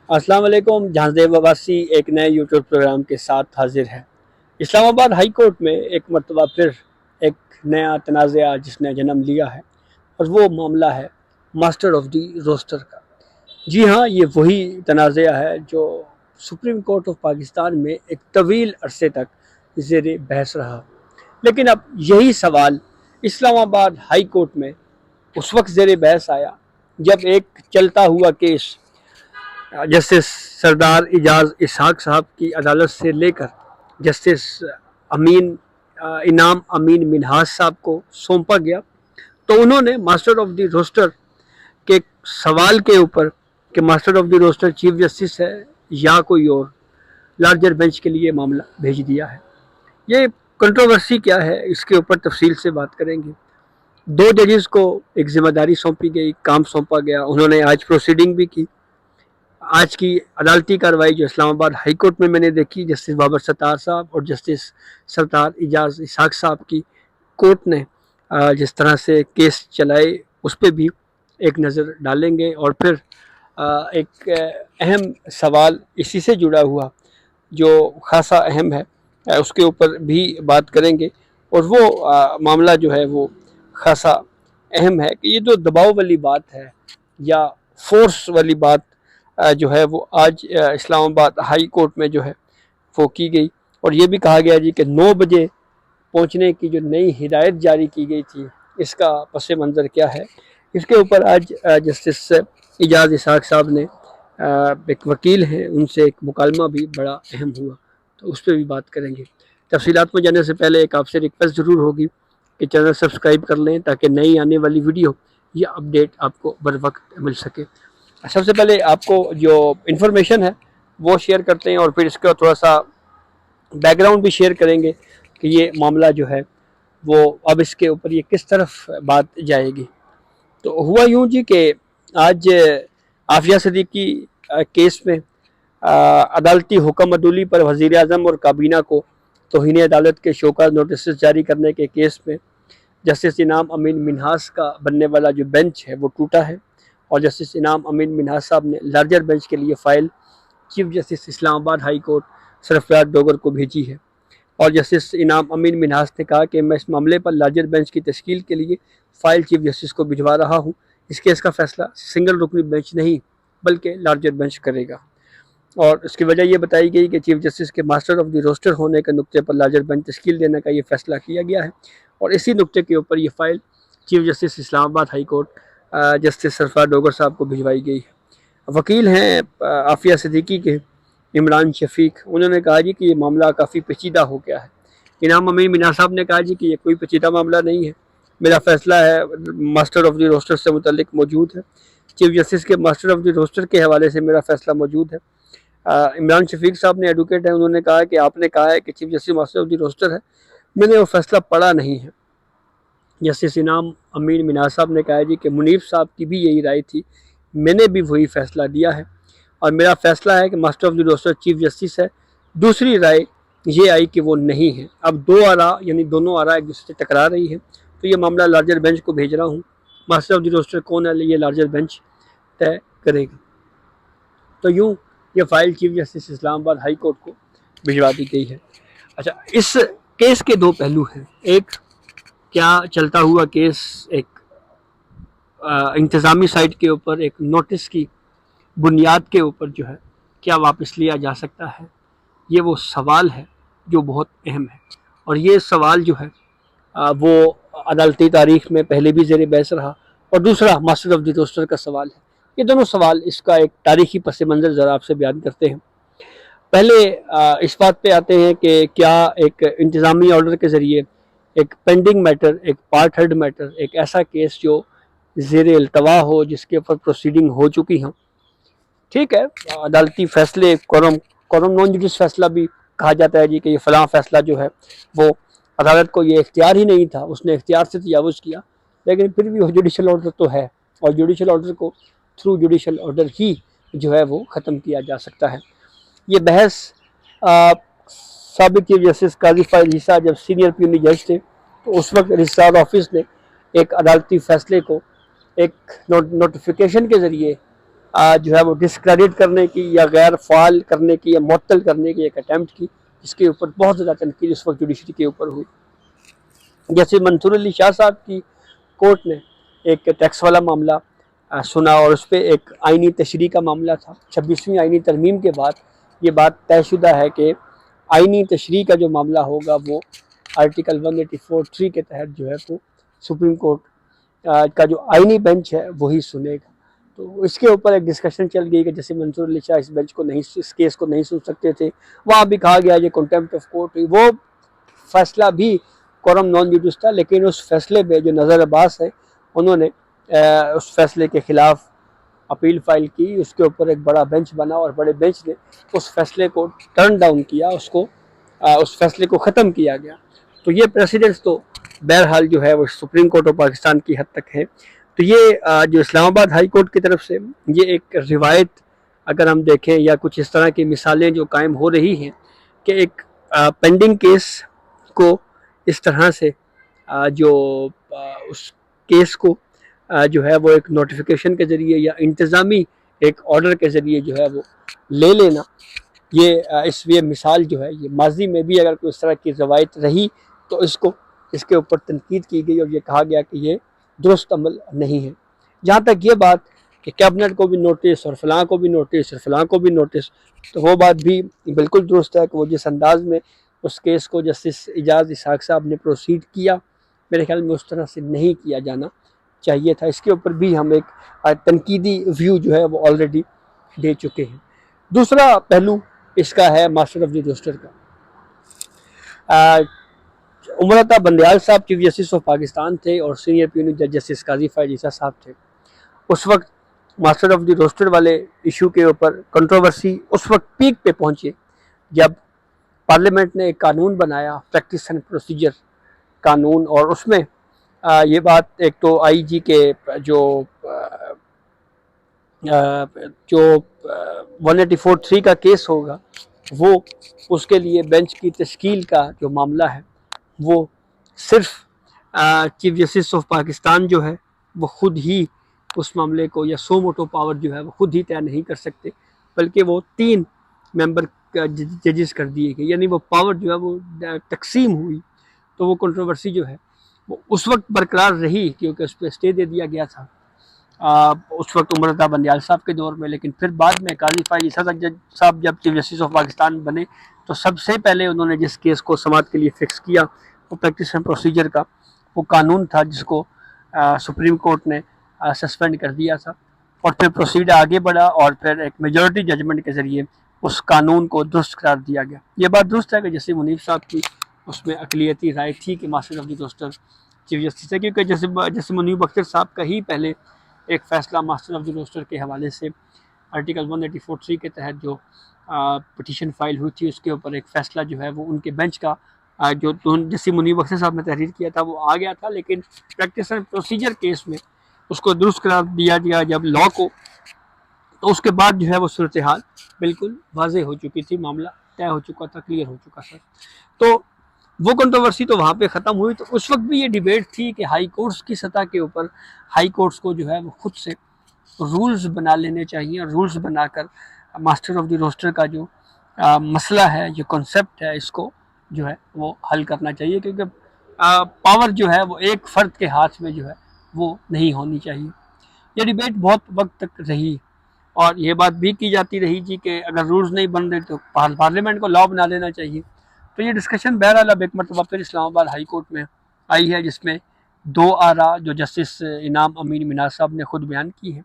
السلام علیکم. جہاں وباسی ایک نئے یوٹیوب پروگرام کے ساتھ حاضر ہے. اسلام آباد ہائی کورٹ میں ایک مرتبہ پھر ایک نیا تنازعہ جس نے جنم لیا ہے، اور وہ معاملہ ہے ماسٹر آف دی روسٹر کا. جی ہاں، یہ وہی تنازعہ ہے جو سپریم کورٹ آف پاکستان میں ایک طویل عرصے تک زیر بحث رہا. لیکن اب یہی سوال اسلام آباد ہائی کورٹ میں اس وقت زیر بحث آیا جب ایک چلتا ہوا کیس جسٹس سردار اعجاز اسحاق صاحب کی عدالت سے لے کر جسٹس امین انعام امین منہاس صاحب کو سونپا گیا، تو انہوں نے ماسٹر آف دی روسٹر کے سوال کے اوپر کہ master of the roster chief justice ہے یا کوئی اور، لارجر بینچ کے لیے معاملہ بھیج دیا ہے. یہ کنٹروورسی کیا ہے، اس کے اوپر تفصیل سے بات کریں گے. دو ججز کو ایک ذمہ داری سونپی گئی، کام سونپا گیا. انہوں نے آج پروسیڈنگ بھی کی. آج کی عدالتی کارروائی جو اسلام آباد ہائی کورٹ میں نے دیکھی، جسٹس بابر ستار صاحب اور جسٹس سردار اعجاز اسحاق صاحب کی کورٹ نے جس طرح سے کیس چلائے اس پہ بھی ایک نظر ڈالیں گے. اور پھر ایک اہم سوال اسی سے جڑا ہوا جو خاصا اہم ہے، اس کے اوپر بھی بات کریں گے. اور وہ معاملہ جو ہے وہ خاصا اہم ہے کہ یہ جو دباؤ والی بات ہے یا فورس والی بات جو ہے وہ آج اسلام آباد ہائی کورٹ میں جو ہے وہ کی گئی. اور یہ بھی کہا گیا جی کہ 9 بجے پہنچنے کی جو نئی ہدایت جاری کی گئی تھی، اس کا پس منظر کیا ہے. اس کے اوپر آج جسٹس اعجاز اسحاق صاحب نے ایک وکیل ہیں، ان سے ایک مکالمہ بھی بڑا اہم ہوا، تو اس پہ بھی بات کریں گے. تفصیلات میں جانے سے پہلے ایک آپ سے ریکویسٹ ضرور ہوگی کہ چینل سبسکرائب کر لیں تاکہ نئی آنے والی ویڈیو یا اپڈیٹ آپ کو بر وقت مل سکے. سب سے پہلے آپ کو جو انفارمیشن ہے وہ شیئر کرتے ہیں، اور پھر اس کا تھوڑا سا بیک گراؤنڈ بھی شیئر کریں گے کہ یہ معاملہ جو ہے وہ اب اس کے اوپر یہ کس طرف بات جائے گی. تو ہوا یوں جی کہ آج عافیہ صدیقی کیس میں عدالتی حکم عدولی پر وزیر اعظم اور کابینہ کو توہین عدالت کے شوکاز نوٹسز جاری کرنے کے کیس میں جسٹس انعام امین منہاس کا بننے والا جو بینچ ہے وہ ٹوٹا ہے، اور جسٹس انعام امین منہاس صاحب نے لارجر بینچ کے لیے فائل چیف جسٹس اسلام آباد ہائی کورٹ سرفراز ڈوگر کو بھیجی ہے. اور جسٹس انعام امین منہاس نے کہا کہ میں اس معاملے پر لارجر بینچ کی تشکیل کے لیے فائل چیف جسٹس کو بھجوا رہا ہوں. اس کیس کا فیصلہ سنگل رکنی بینچ نہیں بلکہ لارجر بینچ کرے گا. اور اس کی وجہ یہ بتائی گئی کہ چیف جسٹس کے ماسٹر آف دی روسٹر ہونے کے نقطے پر لارجر بینچ تشکیل دینے کا یہ فیصلہ کیا گیا ہے، اور اسی نقطے کے اوپر یہ فائل چیف جسٹس اسلام آباد ہائی کورٹ جسٹس سرفراز ڈوگر صاحب کو بھجوائی گئی ہے. وکیل ہیں عافیہ صدیقی کے عمران شفیق، انہوں نے کہا جی کہ یہ معاملہ کافی پیچیدہ ہو گیا ہے. انعام امین منہاس صاحب نے کہا جی کہ یہ کوئی پیچیدہ معاملہ نہیں ہے، میرا فیصلہ ہے ماسٹر آف دی روسٹر سے متعلق موجود ہے، چیف جسٹس کے ماسٹر آف دی روسٹر کے حوالے سے میرا فیصلہ موجود ہے. عمران شفیق صاحب نے ایڈوکیٹ ہیں، انہوں نے کہا کہ آپ نے کہا ہے کہ chief justice master of the roster ہے، میں نے وہ فیصلہ پڑھا نہیں ہے. جسٹس انعام امین منہاس صاحب نے کہا جی کہ منیف صاحب کی بھی یہی رائے تھی، میں نے بھی وہی فیصلہ دیا ہے، اور میرا فیصلہ ہے کہ master of the roster chief justice ہے. دوسری رائے یہ آئی کہ وہ نہیں ہے. اب دو آراء یعنی دونوں آراء ایک دوسرے سے ٹکرا رہی ہے، تو یہ معاملہ لارجر بینچ کو بھیج رہا ہوں. ماسٹر آف دی روسٹر کون ہے یہ لارجر بینچ طے کرے گا. تو یوں یہ فائل چیف جسٹس اسلام آباد ہائی کورٹ کو بھجوا دی گئی ہے. اچھا، اس کیس کے دو پہلو ہیں. ایک، کیا چلتا ہوا کیس ایک انتظامی سائٹ کے اوپر ایک نوٹس کی بنیاد کے اوپر جو ہے کیا واپس لیا جا سکتا ہے؟ یہ وہ سوال ہے جو بہت اہم ہے، اور یہ سوال جو ہے وہ عدالتی تاریخ میں پہلے بھی زیر بحث رہا. اور دوسرا ماسٹر آف دی روسٹر کا سوال ہے. یہ دونوں سوال اس کا ایک تاریخی پس منظر ذرا آپ سے بیان کرتے ہیں. پہلے اس بات پہ آتے ہیں کہ کیا ایک انتظامی آرڈر کے ذریعے ایک پینڈنگ میٹر، ایک پارٹ ہیڈ میٹر، ایک ایسا کیس جو زیر التوا ہو، جس کے اوپر پروسیڈنگ ہو چکی ہوں، ٹھیک ہے، عدالتی فیصلے کورم نان جوڈس فیصلہ بھی کہا جاتا ہے جی کہ یہ فلاں فیصلہ جو ہے وہ عدالت کو یہ اختیار ہی نہیں تھا، اس نے اختیار سے تجاوز کیا، لیکن پھر بھی وہ جوڈیشل آرڈر تو ہے، اور جوڈیشل آرڈر کو تھرو جوڈیشل آرڈر ہی جو ہے وہ ختم کیا جا سکتا ہے. یہ بحث سابق چیف جسٹس قاضی فائز عیسیٰ جب سینئر پیونی جج تھے تو اس وقت رجسٹرار آفس نے ایک عدالتی فیصلے کو ایک نوٹیفیکیشن کے ذریعے جو ہے وہ ڈسکریڈٹ کرنے کی یا غیر فعال کرنے کی یا معطل کرنے کی ایک اٹیمپٹ کی، جس کے اوپر بہت زیادہ تنقید اس وقت جوڈیشری کے اوپر ہوئی. جیسے منصور علی شاہ صاحب کی کورٹ نے ایک ٹیکس والا معاملہ سنا، اور اس پہ ایک آئینی تشریح کا معاملہ تھا. 26ویں آئینی ترمیم کے بعد یہ بات طے شدہ ہے کہ آئینی تشریح کا جو معاملہ ہوگا وہ آرٹیکل 184(3) کے تحت جو ہے وہ سپریم کورٹ کا جو آئینی بینچ ہے وہی سنے گا. تو اس کے اوپر ایک ڈسکشن چل گئی کہ جیسے منصور علی شاہ اس کیس کو نہیں سن سکتے تھے، وہاں بھی کہا گیا یہ کنٹمپٹ آف کورٹ ہوئی. وہ فیصلہ بھی کورم نان جوڈس تھا، لیکن اس فیصلے پہ جو نظر عباس ہے انہوں نے اس فیصلے کے خلاف اپیل فائل کی. اس کے اوپر ایک بڑا بینچ بنا اور بڑے بینچ نے اس فیصلے کو ٹرن ڈاؤن کیا، اس فیصلے کو ختم کیا گیا. تو یہ پریسیڈنٹس تو بہرحال جو ہے وہ سپریم کورٹ آف پاکستان کی حد تک ہے. تو یہ جو اسلام آباد ہائی کورٹ کی طرف سے یہ ایک روایت اگر ہم دیکھیں یا کچھ اس طرح کی مثالیں جو قائم ہو رہی ہیں کہ ایک پینڈنگ کیس کو اس طرح سے جو اس کیس کو جو ہے وہ ایک نوٹیفیکیشن کے ذریعے یا انتظامی ایک آرڈر کے ذریعے جو ہے وہ لے لینا، یہ مثال جو ہے یہ ماضی میں بھی اگر کوئی اس طرح کی روایت رہی تو اس کے اوپر تنقید کی گئی اور یہ کہا گیا کہ یہ درست عمل نہیں ہے. جہاں تک یہ بات کہ کیبنٹ کو بھی نوٹس اور فلاں کو بھی نوٹس اور فلاں کو بھی نوٹس، تو وہ بات بھی بالکل درست ہے کہ وہ جس انداز میں اس کیس کو جسٹس اعجاز اسحاق صاحب نے پروسیڈ کیا، میرے خیال میں اس طرح سے نہیں کیا جانا چاہیے تھا. اس کے اوپر بھی ہم ایک تنقیدی ویو جو ہے وہ آلریڈی دے چکے ہیں. دوسرا پہلو اس کا ہے ماسٹر آف دی روسٹر کا. عمر عطا بندیال صاحب چیف جسٹس آف پاکستان تھے اور سینئر پیونی جج جسٹس قاضی فائز عیسیٰ صاحب تھے. اس وقت ماسٹر آف دی روسٹر والے ایشو کے اوپر کنٹروورسی اس وقت پیک پہ پہنچے جب پارلیمنٹ نے ایک قانون بنایا، پریکٹس اینڈ پروسیجر قانون، اور اس میں یہ بات ایک تو آئی جی کے جو 184(3) کا کیس ہوگا وہ اس کے لیے بینچ کی تشکیل کا جو معاملہ ہے وہ صرف چیف جسٹس آف پاکستان جو ہے وہ خود ہی اس معاملے کو یا سو موٹو پاور جو ہے وہ خود ہی طے نہیں کر سکتے، بلکہ وہ 3 ممبر ججز کر دیے گئے، یعنی وہ پاور جو ہے وہ تقسیم ہوئی. تو وہ کنٹروورسی جو ہے وہ اس وقت برقرار رہی کیونکہ اس پہ اسٹے دے دیا گیا تھا اس وقت عمر عطا بندیال صاحب کے دور میں. لیکن پھر بعد میں قاضی فائز عیسیٰ صاحب جب چیف جسٹس آف پاکستان بنے تو سب سے پہلے انہوں نے جس کیس کو سماعت کے لیے فکس کیا وہ پریکٹس اینڈ پروسیجر کا وہ قانون تھا، جس کو سپریم کورٹ نے سسپینڈ کر دیا تھا. اور پھر پروسیڈ آگے بڑھا اور پھر ایک میجورٹی ججمنٹ کے ذریعے اس قانون کو درست قرار دیا گیا. یہ بات درست ہے کہ جیسے منیب صاحب کی اس میں اقلیتی رائے تھی کہ master of the roster chief justice ہے، کیونکہ جیسے منیب اختر صاحب کا ہی پہلے ایک فیصلہ ماسٹر آف دی روسٹر کے حوالے سے آرٹیکل 184(3) کے تحت جو پٹیشن فائل ہوئی تھی اس کے اوپر ایک فیصلہ جو ہے وہ ان کے بینچ کا جو جیسے منیب اختر صاحب نے تحریر کیا تھا وہ آ گیا تھا. لیکن پریکٹس اینڈ پروسیجر کیس میں اس کو درست قرار دیا گیا جب لا کو، تو اس کے بعد جو ہے وہ صورتحال بالکل واضح ہو چکی تھی، معاملہ طے ہو چکا تھا، کلیئر ہو چکا تھا. تو وہ کنٹروورسی تو وہاں پہ ختم ہوئی. تو اس وقت بھی یہ ڈیبیٹ تھی کہ ہائی کورٹس کی سطح کے اوپر ہائی کورٹس کو جو ہے وہ خود سے رولز بنا لینے چاہیے اور رولز بنا کر ماسٹر آف دی روسٹر کا جو مسئلہ ہے، جو کنسیپٹ ہے، اس کو جو ہے وہ حل کرنا چاہیے، کیونکہ پاور جو ہے وہ ایک فرد کے ہاتھ میں جو ہے وہ نہیں ہونی چاہیے. یہ ڈیبیٹ بہت وقت تک رہی اور یہ بات بھی کی جاتی رہی جی کہ اگر رولز نہیں بن رہے تو پارلیمنٹ کو لا بنا دینا چاہیے. تو یہ ڈسکشن بہرحال اب ایک مرتبہ پھر اسلام آباد ہائی کورٹ میں آئی ہے، جس میں 2 آراء جو جسٹس انعام امین مناز صاحب نے خود بیان کی ہے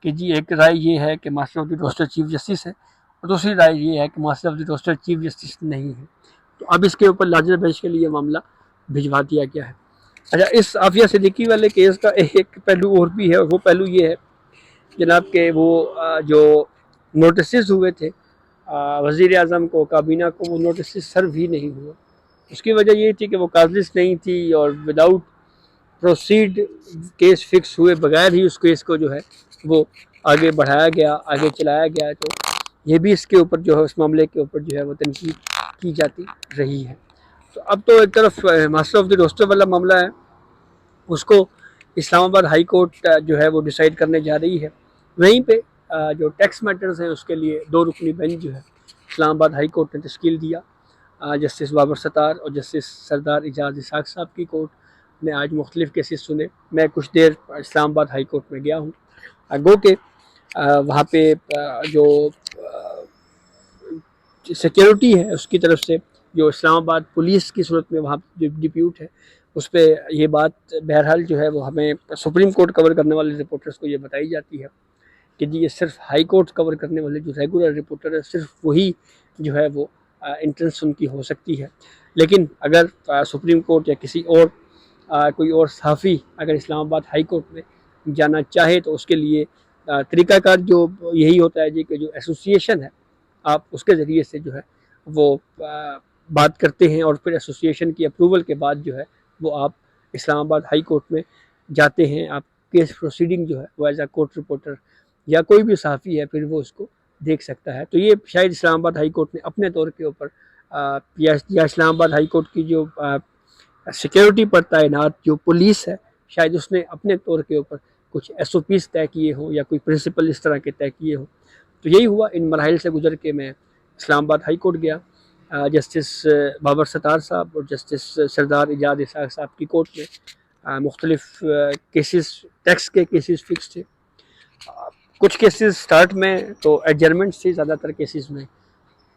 کہ جی ایک رائے یہ ہے کہ master of the roster chief justice ہے اور دوسری رائے یہ ہے کہ master of the roster chief justice نہیں ہے. تو اب اس کے اوپر لارجر بینچ کے لیے معاملہ بھجوا دیا گیا ہے. اچھا، اس عافیہ صدیقی والے کیس کا ایک پہلو اور بھی ہے، اور وہ پہلو یہ ہے جناب کہ وہ جو نوٹسز ہوئے تھے وزیر اعظم کو، کابینہ کو، وہ نوٹسز سرو ہی نہیں ہوا. اس کی وجہ یہ تھی کہ وہ کازلس نہیں تھی اور وداؤٹ پروسیڈ کیس فکس ہوئے بغیر ہی اس کیس کو جو ہے وہ آگے بڑھایا گیا، آگے چلایا گیا. تو یہ بھی اس کے اوپر جو ہے اس معاملے کے اوپر جو ہے وہ تنقید کی جاتی رہی ہے. تو اب تو ایک طرف ماسٹر آف دی روسٹر والا معاملہ ہے، اس کو اسلام آباد ہائی کورٹ جو ہے وہ ڈیسائیڈ کرنے جا رہی ہے. وہیں پہ جو ٹیکس میٹرز ہیں اس کے لیے 2 رکنی بینچ جو ہے اسلام آباد ہائی کورٹ نے تشکیل دیا. جسٹس بابر ستار اور جسٹس سردار اعجاز اسحاق صاحب کی کورٹ نے آج مختلف کیسز سنے. میں کچھ دیر اسلام آباد ہائی کورٹ میں گیا ہوں. گو کہ وہاں پہ جو سیکیورٹی ہے اس کی طرف سے جو اسلام آباد پولیس کی صورت میں وہاں جو ڈپیوٹ ہے اس پہ یہ بات بہرحال جو ہے وہ ہمیں سپریم کورٹ کور کرنے والے رپورٹرز کو یہ بتائی جاتی ہے کہ جی یہ صرف ہائی کورٹ کور کرنے والے جو ریگولر رپورٹر ہے صرف وہی جو ہے وہ انٹرنس ان کی ہو سکتی ہے. لیکن اگر سپریم کورٹ یا کسی اور کوئی اور صحافی اگر اسلام آباد ہائی کورٹ میں جانا چاہے تو اس کے لیے طریقہ کار جو یہی ہوتا ہے جی کہ جو ایسوسیشن ہے آپ اس کے ذریعے سے جو ہے وہ بات کرتے ہیں اور پھر ایسوسیشن کی اپروول کے بعد جو ہے وہ آپ اسلام آباد ہائی کورٹ میں جاتے ہیں. آپ کیس پروسیڈنگ جو ہے وہ ایز اے کورٹ رپورٹر یا کوئی بھی صحافی ہے پھر وہ اس کو دیکھ سکتا ہے. تو یہ شاید اسلام آباد ہائی کورٹ نے اپنے طور کے اوپر یا اسلام آباد ہائی کورٹ کی جو سیکیورٹی پر تعینات جو پولیس ہے شاید اس نے اپنے طور کے اوپر کچھ ایس او پیز طے کیے ہوں یا کوئی پرنسپل اس طرح کے طے کیے ہوں. تو یہی ہوا. ان مراحل سے گزر کے میں اسلام آباد ہائی کورٹ گیا. جسٹس بابر ستار صاحب اور جسٹس سردار اعجاز اسحاق صاحب کی کورٹ میں مختلف کیسز ٹیکس کے کیسز فکس تھے. کچھ کیسز سٹارٹ میں تو ایڈجرمنٹس تھی زیادہ تر کیسز میں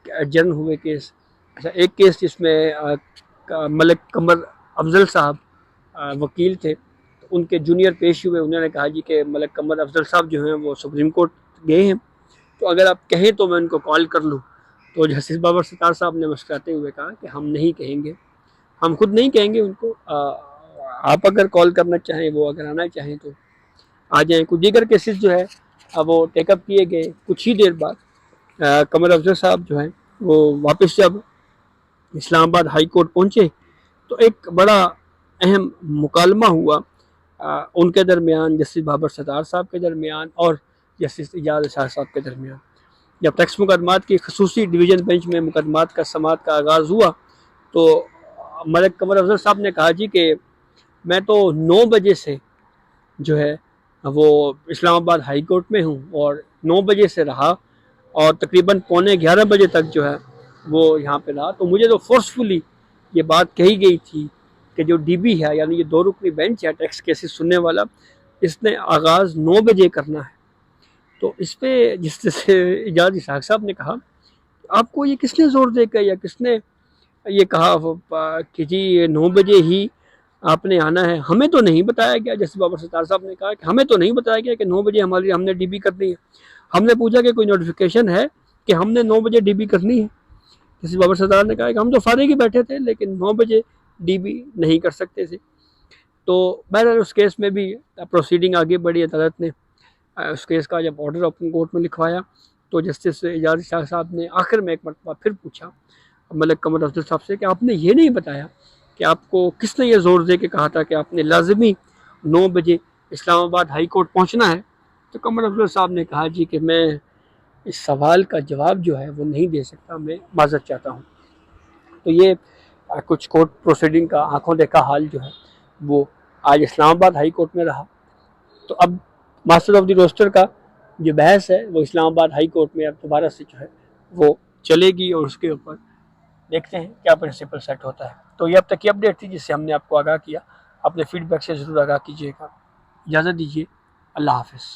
ایڈجرن ہوئے کیس. اچھا ایک کیس جس میں ملک قمر افضل صاحب وکیل تھے ان کے جونیئر پیش ہوئے. انہوں نے کہا جی کہ ملک قمر افضل صاحب جو ہیں وہ سپریم کورٹ گئے ہیں تو اگر آپ کہیں تو میں ان کو کال کر لوں. تو جسٹس بابر ستار صاحب نے مسکراتے ہوئے کہا کہ ہم نہیں کہیں گے, ہم خود نہیں کہیں گے ان کو, آپ اگر کال کرنا چاہیں وہ اگر آنا چاہیں تو آ جائیں. کچھ دیگر کیسز جو ہے اب وہ ٹیک اپ کیے گئے. کچھ ہی دیر بعد قمر افضل صاحب جو ہیں وہ واپس جب اسلام آباد ہائی کورٹ پہنچے تو ایک بڑا اہم مکالمہ ہوا ان کے درمیان, جسٹس بابر ستار صاحب کے درمیان اور جسٹس اعجاز اسحاق صاحب کے درمیان. جب ٹیکس مقدمات کی خصوصی ڈویژن بینچ میں مقدمات کا سماعت کا آغاز ہوا تو ملک قمر افضل صاحب نے کہا جی کہ میں تو 9 بجے سے جو ہے وہ اسلام آباد ہائی کورٹ میں ہوں اور 9 بجے سے رہا اور تقریباً 11:15 بجے تک جو ہے وہ یہاں پہ رہا. تو مجھے تو فورسفلی یہ بات کہی گئی تھی کہ جو ڈی بی ہے یعنی یہ 2 رکنی بینچ ہے ٹیکس کیسز سننے والا اس نے آغاز 9 بجے کرنا ہے. تو اس پہ جس سے اعجاز اسحاق صاحب نے کہا آپ کو یہ کس نے زور دے کر یا کس نے یہ کہا کہ جی 9 بجے ہی آپ نے آنا ہے, ہمیں تو نہیں بتایا گیا. جیسے بابر ستار صاحب نے کہا کہ ہمیں تو نہیں بتایا گیا کہ 9 بجے ہم نے ڈی بی کرنی ہے. ہم نے پوچھا کہ کوئی نوٹیفیکیشن ہے کہ ہم نے 9 بجے ڈی بی کرنی ہے. جیسے بابر ستار نے کہا کہ ہم تو فارغ ہی بیٹھے تھے لیکن 9 بجے ڈی بی نہیں کر سکتے تھے. تو بہرحال اس کیس میں بھی پروسیڈنگ آگے بڑھی. عدالت نے اس کیس کا جب آرڈر اپنے کورٹ میں لکھوایا تو جسٹس اعجاز اسحاق صاحب نے آخر میں ایک مرتبہ پھر پوچھا ملک قمر افضل صاحب سے کہ آپ نے یہ نہیں بتایا کہ آپ کو کس نے یہ زور دے کے کہا تھا کہ آپ نے لازمی 9 بجے اسلام آباد ہائی کورٹ پہنچنا ہے. تو قمر افضل صاحب نے کہا جی کہ میں اس سوال کا جواب جو ہے وہ نہیں دے سکتا, میں معذرت چاہتا ہوں. تو یہ کچھ کورٹ پروسیڈنگ کا آنکھوں دیکھا حال جو ہے وہ آج اسلام آباد ہائی کورٹ میں رہا. تو اب ماسٹر آف دی روسٹر کا جو بحث ہے وہ اسلام آباد ہائی کورٹ میں اب دوبارہ سے جو ہے وہ چلے گی اور اس کے اوپر دیکھتے ہیں کیا پرنسپل سیٹ ہوتا ہے. تو یہ اب تک کی اپڈیٹ تھی جس سے ہم نے آپ کو آگاہ کیا. اپنے فیڈ بیک سے ضرور آگاہ کیجیے گا. اجازت دیجیے, اللہ حافظ.